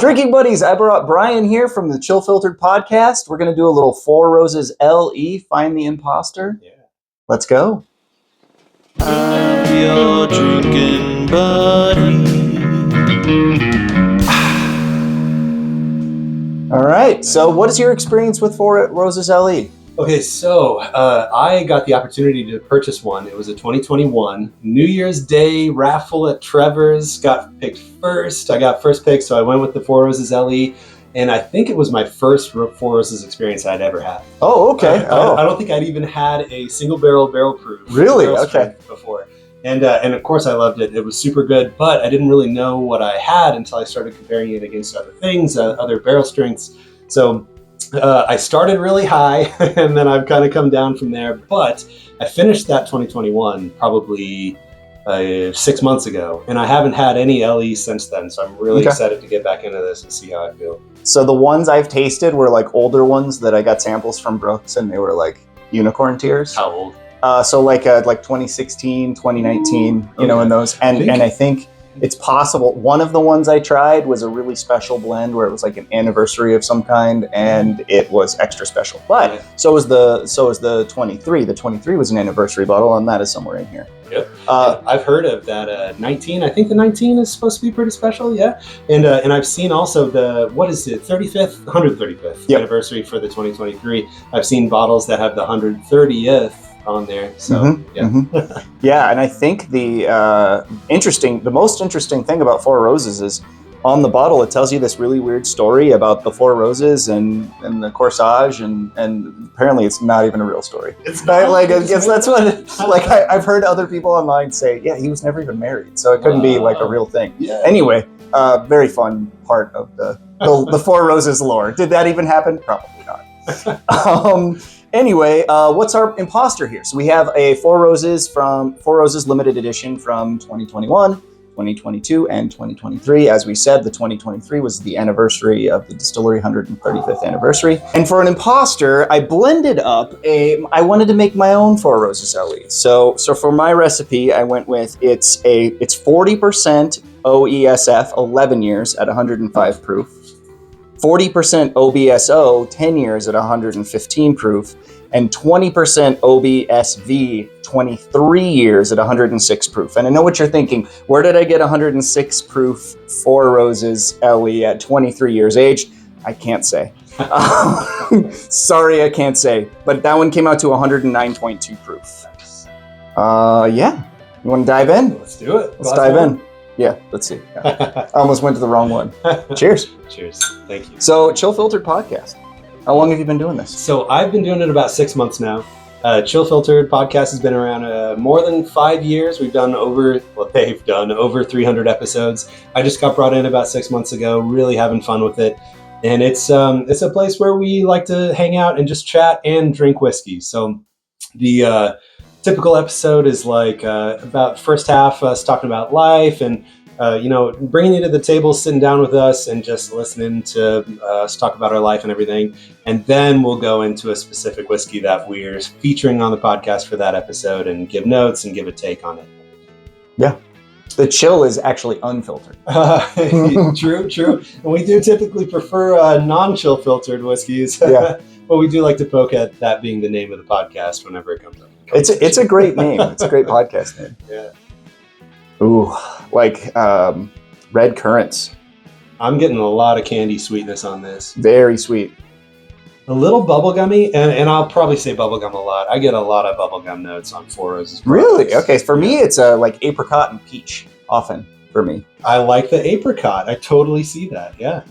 Drinking buddies, I brought Bryan here from the Chill Filtered podcast. We're going to do a little Four Roses LE, Find the Imposter. Yeah. Let's go. I'm your drinking buddy. All right. So, what is your experience with Four Roses LE? Okay, so I got the opportunity to purchase one. It was a 2021 New Year's Day raffle at Trevor's. Got picked first. I got first pick, so I went with the Four Roses LE. And I think it was my first Four Roses experience I'd ever had. Oh, okay. I don't think I'd even had a single barrel proof. Really? Okay. Before. And of course I loved it. It was super good, but I didn't really know what I had until I started comparing it against other things, other barrel strengths. So I started really high and then I've kind of come down from there, but I finished that 2021 probably 6 months ago, and I haven't had any LE since then. So I'm really excited to get back into this and see how I feel. So the ones I've tasted were like older ones that I got samples from Brooks, and they were like unicorn tears. How old? So like 2016, 2019, you know, in those. And I think it's possible. One of the ones I tried was a really special blend where it was like an anniversary of some kind, and it was extra special. But so was the 23. The 23 was an anniversary bottle, and that is somewhere in here. Yep. I've heard of that 19. I think the 19 is supposed to be pretty special. Yeah. And I've seen also the, what is it, 135th anniversary for the 2023. I've seen bottles that have the 130th on there. So yeah. And I think the most interesting thing about Four Roses is on the bottle it tells you this really weird story about the Four Roses and the corsage, and apparently it's not even a real story. It's not like, I guess that's what I've heard other people online say, yeah, he was never even married, so it couldn't be like a real thing. Anyway, very fun part of the Four Roses lore. Did that even happen? Probably not. Anyway, what's our imposter here? So we have a Four Roses limited edition from 2021, 2022, and 2023. As we said, the 2023 was the anniversary of the distillery 135th anniversary. And for an imposter, I blended up I wanted to make my own Four Roses LE. So for my recipe, I went with it's 40% OESF, 11 years at 105 proof. 40% OBSO, 10 years at 115 proof, and 20% OBSV, 23 years at 106 proof. And I know what you're thinking, where did I get 106 proof Four Roses LE at 23 years age? I can't say. Sorry, I can't say. But that one came out to 109.2 proof. Yeah. You want to dive in? Let's do it. Let's dive in. Yeah, let's see. Yeah. I almost went to the wrong one. Cheers. Cheers. Thank you. So, Chill Filtered podcast. How long have you been doing this? So, I've been doing it about 6 months now. Chill Filtered podcast has been around more than 5 years. They've done over 300 episodes. I just got brought in about 6 months ago, really having fun with it. And it's a place where we like to hang out and just chat and drink whiskey. So, the typical episode is like about first half us talking about life and bringing you to the table, sitting down with us and just listening to us talk about our life and everything. And then we'll go into a specific whiskey that we're featuring on the podcast for that episode and give notes and give a take on it. Yeah. The chill is actually unfiltered. True. And we do typically prefer non-chill filtered whiskeys. Yeah. But we do like to poke at that being the name of the podcast whenever it comes up. It's a great name. It's a great podcast name. Yeah. Ooh, like red currants. I'm getting a lot of candy sweetness on this. Very sweet. A little bubblegummy, and I'll probably say bubblegum a lot. I get a lot of bubblegum notes on Four Roses. Really? Okay. For me, it's like apricot and peach often for me. I like the apricot. I totally see that. Yeah.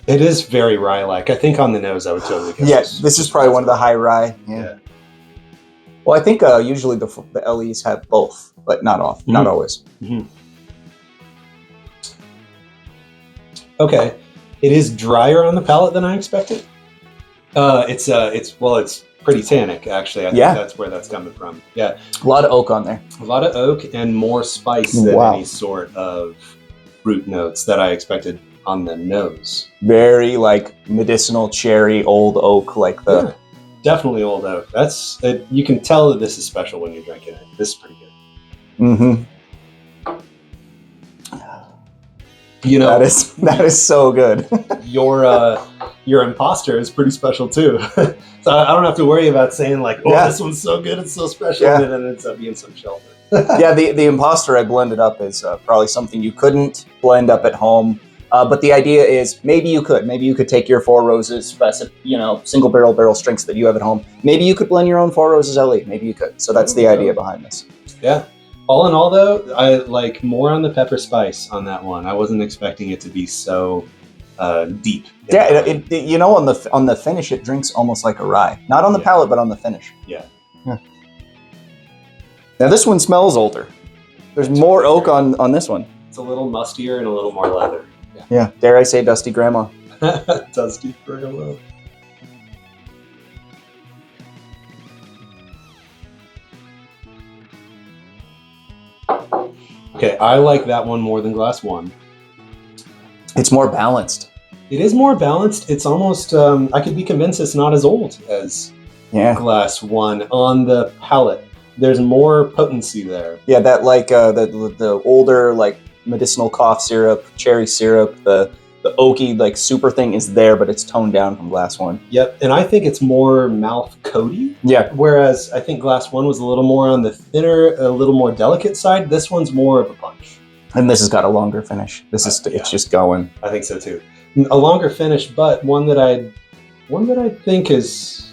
It is very rye-like. I think on the nose, I would totally guess. This is probably one of the high rye. Yeah. Well, I think usually the LEs have both, but not often, not always. Mm-hmm. Okay, it is drier on the palate than I expected. It's pretty tannic actually. I think that's where that's coming from. Yeah, a lot of oak on there. A lot of oak and more spice than any sort of fruit notes that I expected on the nose. Very like medicinal cherry, old oak, like the. Yeah. Definitely old oak. You can tell that this is special when you're drinking it. This is pretty good. Mm-hmm. You know, that is so good. your Imposter is pretty special too. So I don't have to worry about saying like, oh, Yeah. this one's so good, it's so special, Yeah. and then it ends up being some shelter. Yeah, the Imposter I blended up is probably something you couldn't blend up at home. But the idea is maybe you could take your Four Roses, single barrel strengths that you have at home. Maybe you could blend your own Four Roses LE. Maybe you could. So that's the idea behind this. Yeah. All in all, though, I like more on the pepper spice on that one. I wasn't expecting it to be so deep. Yeah, on the finish, it drinks almost like a rye. Not on the palate, but on the finish. Yeah. Now this one smells older. There's more oak on this one. It's a little mustier and a little more leather. Yeah. Dare I say dusty grandma? Dusty grandma. Okay, I like that one more than Glass 1. It's more balanced. It is more balanced. It's almost, I could be convinced it's not as old as Glass 1 on the palate. There's more potency there. Yeah, that like the older like medicinal cough syrup, cherry syrup, the oaky like super thing is there, but it's toned down from Glass 1. Yep, and I think it's more mouth coaty. Yeah. Whereas I think Glass 1 was a little more on the thinner, a little more delicate side. This one's more of a punch. And this has got a longer finish. It's just going. I think so too. A longer finish, but one that I think is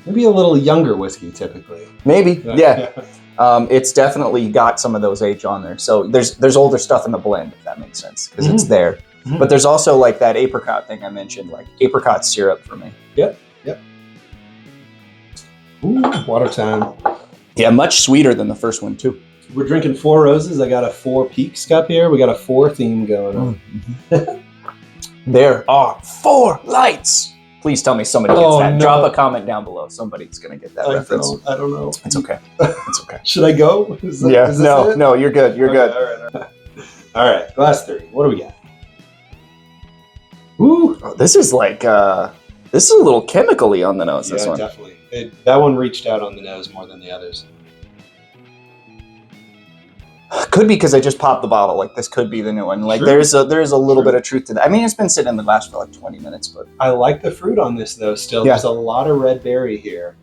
maybe a little younger whiskey typically. Maybe, yeah. It's definitely got some of those age on there. So there's older stuff in the blend, if that makes sense, because it's there. Mm-hmm. But there's also like that apricot thing I mentioned, like apricot syrup for me. Yep. Ooh, water time. Yeah, much sweeter than the first one too. We're drinking Four Roses. I got a Four Peaks cup here. We got a four theme going on. Mm-hmm. There are four lights. Please tell me somebody gets that. No. Drop a comment down below. Somebody's going to get that reference. I don't know. It's okay. It's okay. Should I go? No, you're good. You're good. All right. Glass 3. What do we got? Ooh. Oh, this is like, this is a little chemically on the nose, this one. Yeah, definitely. That one reached out on the nose more than the others. Could be because I just popped the bottle. Like this could be the new one. Like there's a little bit of truth to that. I mean, it's been sitting in the glass for like 20 minutes, but I like the fruit on this though. Still, there's a lot of red berry here,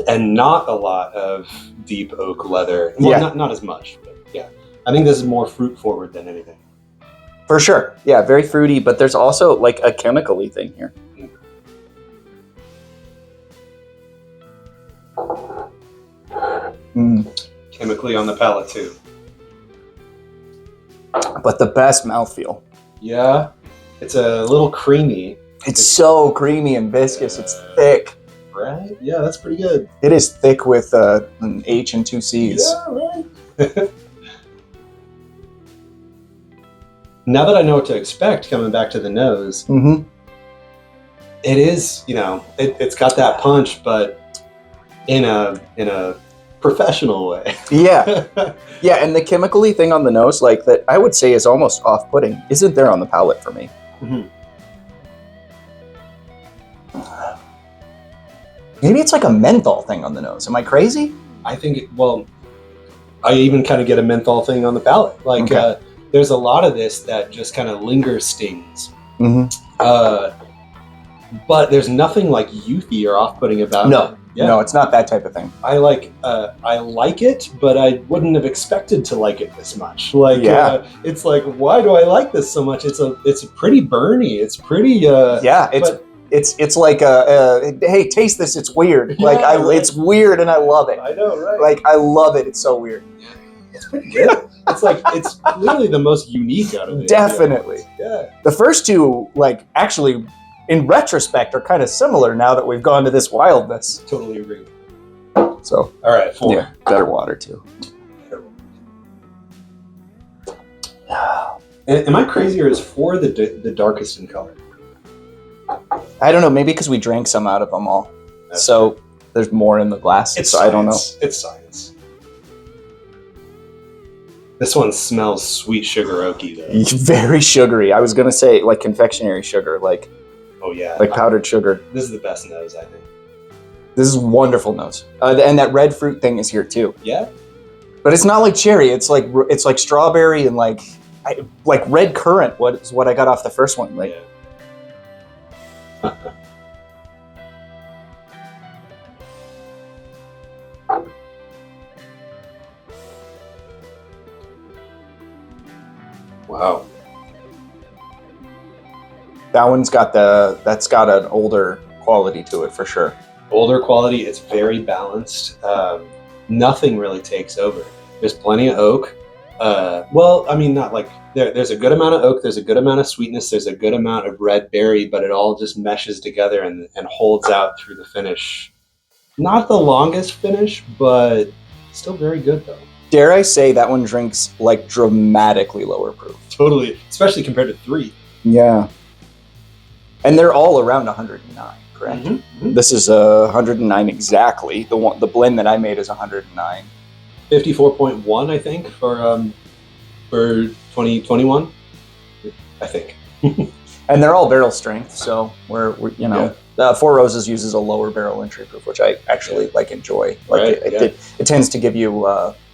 and not a lot of deep oak leather. Well, not as much, but yeah. I think this is more fruit forward than anything. For sure, yeah, very fruity. But there's also like a chemically thing here. Chemically on the palate too. But the best mouthfeel. Yeah, it's a little creamy. It's so creamy and viscous. It's thick. Right? Yeah, that's pretty good. It is thick with an H and two C's. Yeah, right. Now that I know what to expect coming back to the nose, it is, it's got that punch, but in a professional way. Yeah. Yeah, and the chemically thing on the nose, like that I would say is almost off-putting, isn't there on the palate for me. Mm-hmm. Maybe it's like a menthol thing on the nose. Am I crazy? I think, I even kind of get a menthol thing on the palate. Like, there's a lot of this that just kind of lingers stings. But there's nothing like youthy or off-putting about it. Yeah. No, it's not that type of thing. I like it, but I wouldn't have expected to like it this much. Like, it's like, why do I like this so much? It's pretty burny. It's pretty. It's like hey, taste this. It's weird. Yeah, it's weird, and I love it. I know, right? Like I love it. It's so weird. It's pretty good. It's clearly the most unique out of it. Definitely. Yeah. The first two, like, actually, in retrospect, are kind of similar now that we've gone to this wildness. Totally agree. So, all right, 4. Yeah, better water too. Am I crazy, or is 4 the darkest in color? I don't know. Maybe because we drank some out of them all, so there's more in the glass. It's so science. I don't know. It's science. This one smells sweet sugar oaky though. Very sugary. I was gonna say like confectionery sugar, like. Oh yeah, like powdered sugar. This is the best nose, I think. This is wonderful nose, and that red fruit thing is here too. Yeah, but it's not like cherry. It's like strawberry and like like red currant. What I got off the first one. Like, Yeah. Wow. That's got an older quality to it for sure. Older quality. It's very balanced. Nothing really takes over. There's plenty of oak. Well, I mean, not like there's a good amount of oak. There's a good amount of sweetness. There's a good amount of red berry, but it all just meshes together and holds out through the finish. Not the longest finish, but still very good though. Dare I say that one drinks like dramatically lower proof. Totally, especially compared to 3. Yeah. And they're all around 109, correct? Mm-hmm. This is 109 exactly. The blend that I made is 109. 54.1, I think, for 2021. I think. And they're all barrel strength, so we're you know, Four Roses uses a lower barrel entry proof, which I actually enjoy. Like Right, it tends to give you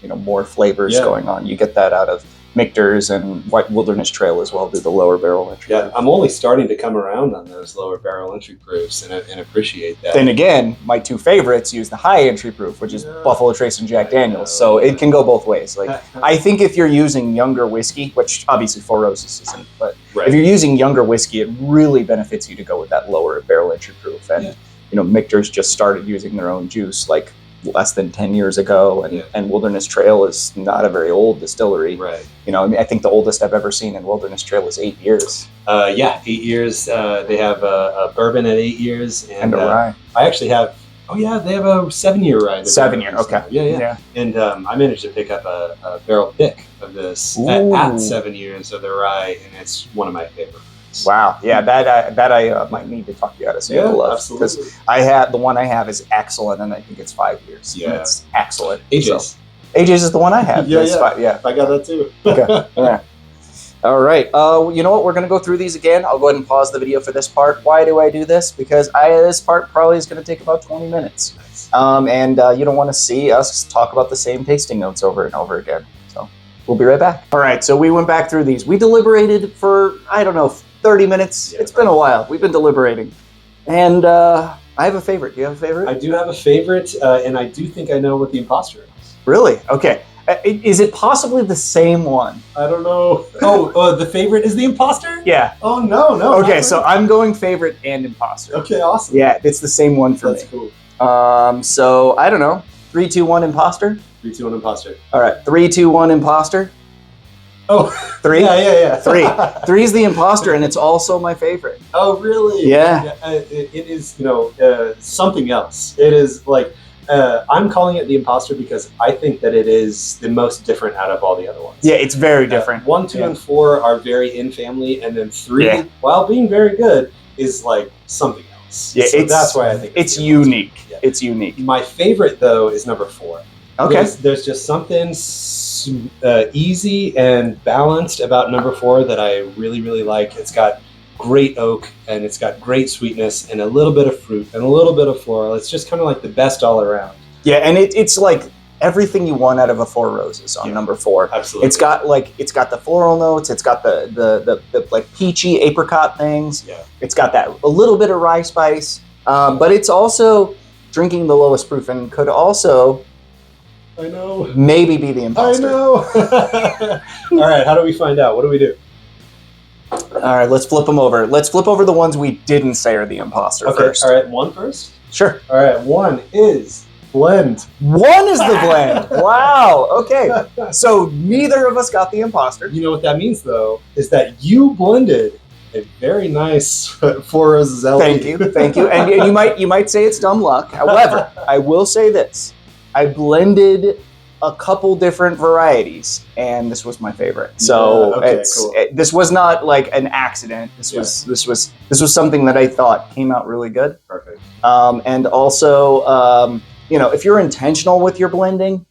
more flavors going on. You get that out of Michter's and White Wilderness Trail as well, do the lower barrel entry. Yeah, I'm only starting to come around on those lower barrel entry proofs and appreciate that. Then again, my two favorites use the high entry proof, which is Buffalo Trace and Jack Daniels. So it can go both ways. Like I think if you're using younger whiskey, which obviously Four Roses isn't, but if you're using younger whiskey, it really benefits you to go with that lower barrel entry proof. And Michter's just started using their own juice like less than 10 years ago, and Wilderness Trail is not a very old distillery. Right. I think the oldest I've ever seen in Wilderness Trail is 8 years. 8 years. They have a bourbon at 8 years, and a rye. I actually have. Oh yeah, they have a 7-year rye. 7 year. Okay. Yeah. And I managed to pick up a barrel pick of this at 7 years of the rye, and it's one of my favorites. Wow. Yeah, that I might need to talk you out of sample of, absolutely. Because the one I have is excellent, and I think it's 5 years. Yeah, it's excellent. AJ's. So, AJ's is the one I have. Yeah. I got that too. Okay. Yeah. All right. You know what? We're gonna go through these again. I'll go ahead and pause the video for this part. Why do I do this? Because this part probably is going to take about 20 minutes. Nice. And you don't want to see us talk about the same tasting notes over and over again. So we'll be right back. All right. So we went back through these. We deliberated for 30 minutes. Yeah. It's been a while. We've been deliberating. And I have a favorite. Do you have a favorite? I do have a favorite, and I do think I know what the Imposter is. Really? Okay. Is it possibly the same one? I don't know. Oh, the favorite is the Imposter? Yeah. Oh, no. Okay, so I'm going favorite and Imposter. Okay, awesome. Yeah, it's the same one for me. That's cool. So I don't know. 3, 2, 1, Imposter? 3, 2, 1, Imposter. All right. 3, 2, 1, Imposter? Oh. 3? Yeah. 3. 3 is the Imposter, and it's also my favorite. Oh, really? Yeah. It is, something else. It is like, I'm calling it the Imposter because I think that it is the most different out of all the other ones. Yeah, it's very different. 1, 2, and 4 are very in family, and then 3, while being very good, is like something else. Yeah, so that's why I think it's unique. Yeah. It's unique. My favorite though is number 4. Okay. There's just something easy and balanced about number 4 that I really, really like. It's got great oak, and it's got great sweetness, and a little bit of fruit, and a little bit of floral. It's just kind of like the best all around. Yeah, and it's like everything you want out of a Four Roses on number 4. Absolutely. It's got the floral notes. It's got the like peachy apricot things. Yeah. It's got that a little bit of rye spice, but it's also drinking the lowest proof and could also. I know. Maybe be the Imposter. I know. All right, how do we find out? What do we do? All right, let's flip them over. Let's flip over the ones we didn't say are the Imposter first. All right, 1 first? Sure. All right, 1 is blend. 1 is the blend. Wow. Okay. So neither of us got the Imposter. You know what that means, though, is that you blended a very nice Four Roses LE. Thank you. And you might say it's dumb luck. However, I will say this. I blended a couple different varieties, and this was my favorite. So cool. This was not like an accident. This was something that I thought came out really good. Perfect. And also, if you're intentional with your blending,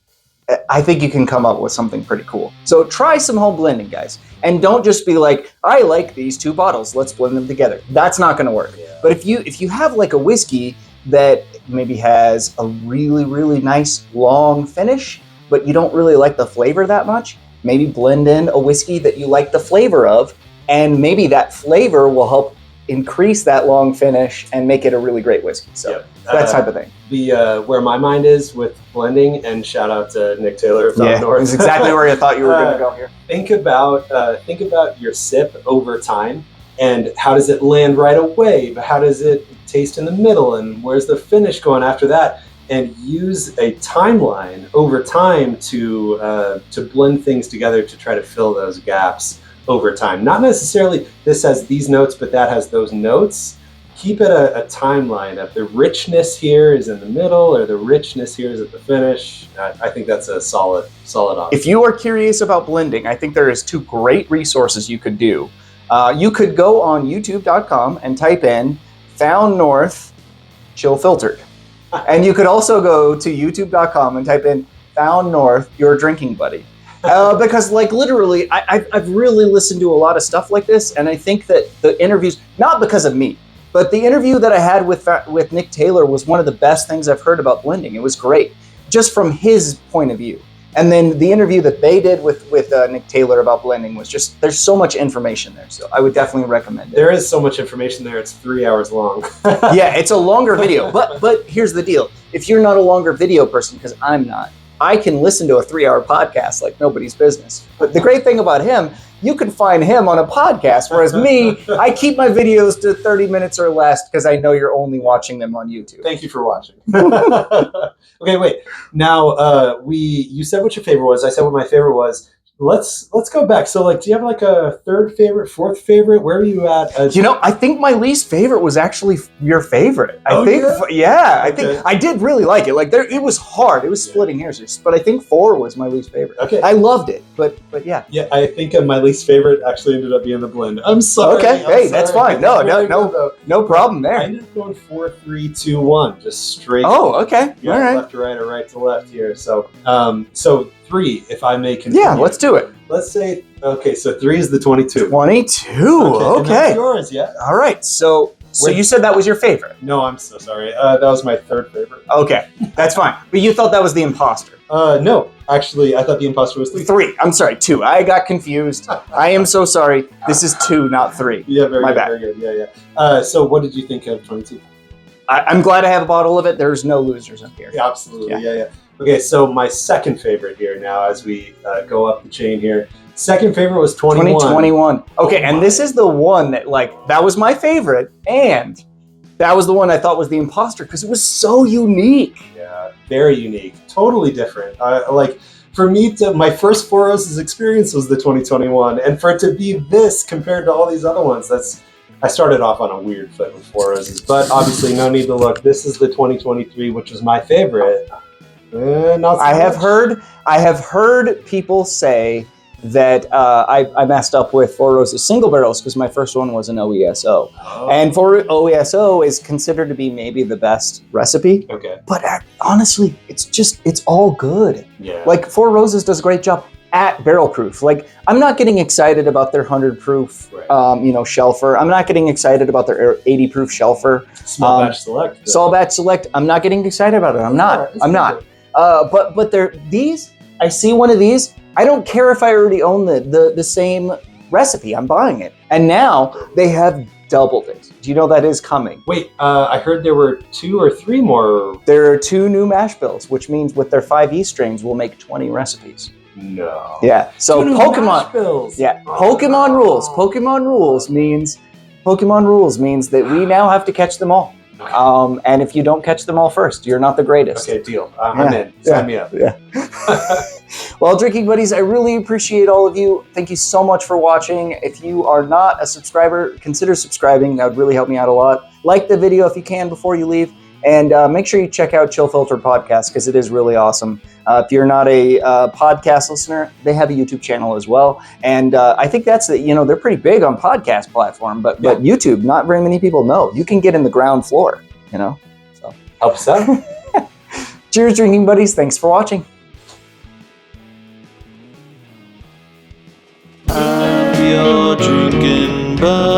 I think you can come up with something pretty cool. So try some home blending, guys, and don't just be like, I like these 2 bottles, let's blend them together. That's not going to work. Yeah. But if you have like a whiskey that maybe has a really, really nice long finish, but you don't really like the flavor that much, maybe blend in a whiskey that you like the flavor of, and maybe that flavor will help increase that long finish and make it a really great whiskey. So that type of thing. Where my mind is with blending, and shout out to Nick Taylor of North. That's exactly where I thought you were going to go here. Think about your sip over time, and how does it land right away, but how does it taste in the middle, and where's the finish going after that? And use a timeline over time to blend things together to try to fill those gaps over time. Not necessarily this has these notes, but that has those notes. Keep it a timeline of the richness here is in the middle, or the richness here is at the finish. I think that's a solid option. If you are curious about blending, I think there is 2 great resources you could do. You could go on youtube.com and type in Found North Chill Filtered. And you could also go to youtube.com and type in Found North Your Drinking Buddy. Because like literally, I've really listened to a lot of stuff like this, and I think that the interviews, not because of me, but the interview that I had with Nick Taylor was one of the best things I've heard about blending. It was great, just from his point of view. And then the interview that they did with Nick Taylor about blending was just, there's so much information there. So I would definitely recommend it. There is so much information there. It's 3 hours long. Yeah, it's a longer video. But here's the deal. If you're not a longer video person, because I'm not, I can listen to a 3-hour podcast like nobody's business. But the great thing about him, you can find him on a podcast, whereas me, I keep my videos to 30 minutes or less because I know you're only watching them on YouTube. Thank you for watching. Okay, wait. Now, you said what your favorite was. I said what my favorite was. Let's go back. So, like, do you have like a third favorite, fourth favorite? Where are you at? I think my least favorite was actually your favorite. I think I did really like it. Like, it was hard. It was splitting hairs, but I think 4 was my least favorite. Okay, I loved it, but yeah. Yeah, I think my least favorite actually ended up being the blend. I'm sorry. Okay, hey, that's fine. No problem there. I ended up going 4, 3, 2, 1, just straight. Oh, okay. Yeah, all right. Left to right or right to left here. So, 3, if I may continue. Yeah, let's do it. Let's say, okay, so 3 is the 22. 22, Okay. And that's okay. yours, yeah? All right, so you said that was your favorite. No, I'm so sorry. That was my third favorite. Okay, that's fine. But you thought that was the Imposter. No, actually, I thought the Imposter was 3. 3, I'm sorry, 2. I got confused. I am so sorry. This is 2, not 3. Yeah, very My good, bad. very good. Yeah. So what did you think of 22? I'm glad I have a bottle of it. There's no losers up here. Yeah, absolutely, yeah. Okay, so my second favorite here now as we go up the chain here. Second favorite was 21. 2021. Okay, and this is the one that, like, that was my favorite, and that was the one I thought was the Imposter because it was so unique. Yeah, very unique. Totally different. Like, for me, my first Four Roses experience was the 2021, and for it to be this compared to all these other ones, I started off on a weird foot with Four Roses, but obviously no need to look. This is the 2023, which was my favorite. Not so I have heard people say that I messed up with Four Roses single barrels because my first one was an OESO. Oh. And for OESO is considered to be maybe the best recipe. Okay. But honestly, it's all good. Yeah. Like Four Roses does a great job at barrel proof. Like, I'm not getting excited about their 100 proof, Right. shelfer. I'm not getting excited about their 80 proof shelfer. Small batch select. Small batch select. I'm not getting excited about it. I'm not. But these, I see one of these. I don't care if I already own the same recipe. I'm buying it. And now they have doubled it. Do you know that is coming? Wait, I heard there were 2 or 3 more. There are 2 new mash bills, which means with their 5E strains, we'll make 20 recipes. No. Yeah. So 2 new mash bills. Yeah. Oh, Pokemon no. rules. Pokemon rules means that we now have to catch them all. Okay. And if you don't catch them all first, you're not the greatest. Okay, deal. I'm in. Sign me up. Yeah. Well, drinking buddies, I really appreciate all of you. Thank you so much for watching. If you are not a subscriber, consider subscribing. That would really help me out a lot. Like the video if you can before you leave. And make sure you check out Chill Filter Podcast because it is really awesome. If you're not a podcast listener, they have a YouTube channel as well. And I think they're pretty big on podcast platform, but YouTube, not very many people know. You can get in the ground floor, So Helps out. Cheers, drinking buddies. Thanks for watching. I'm your drinking buddy.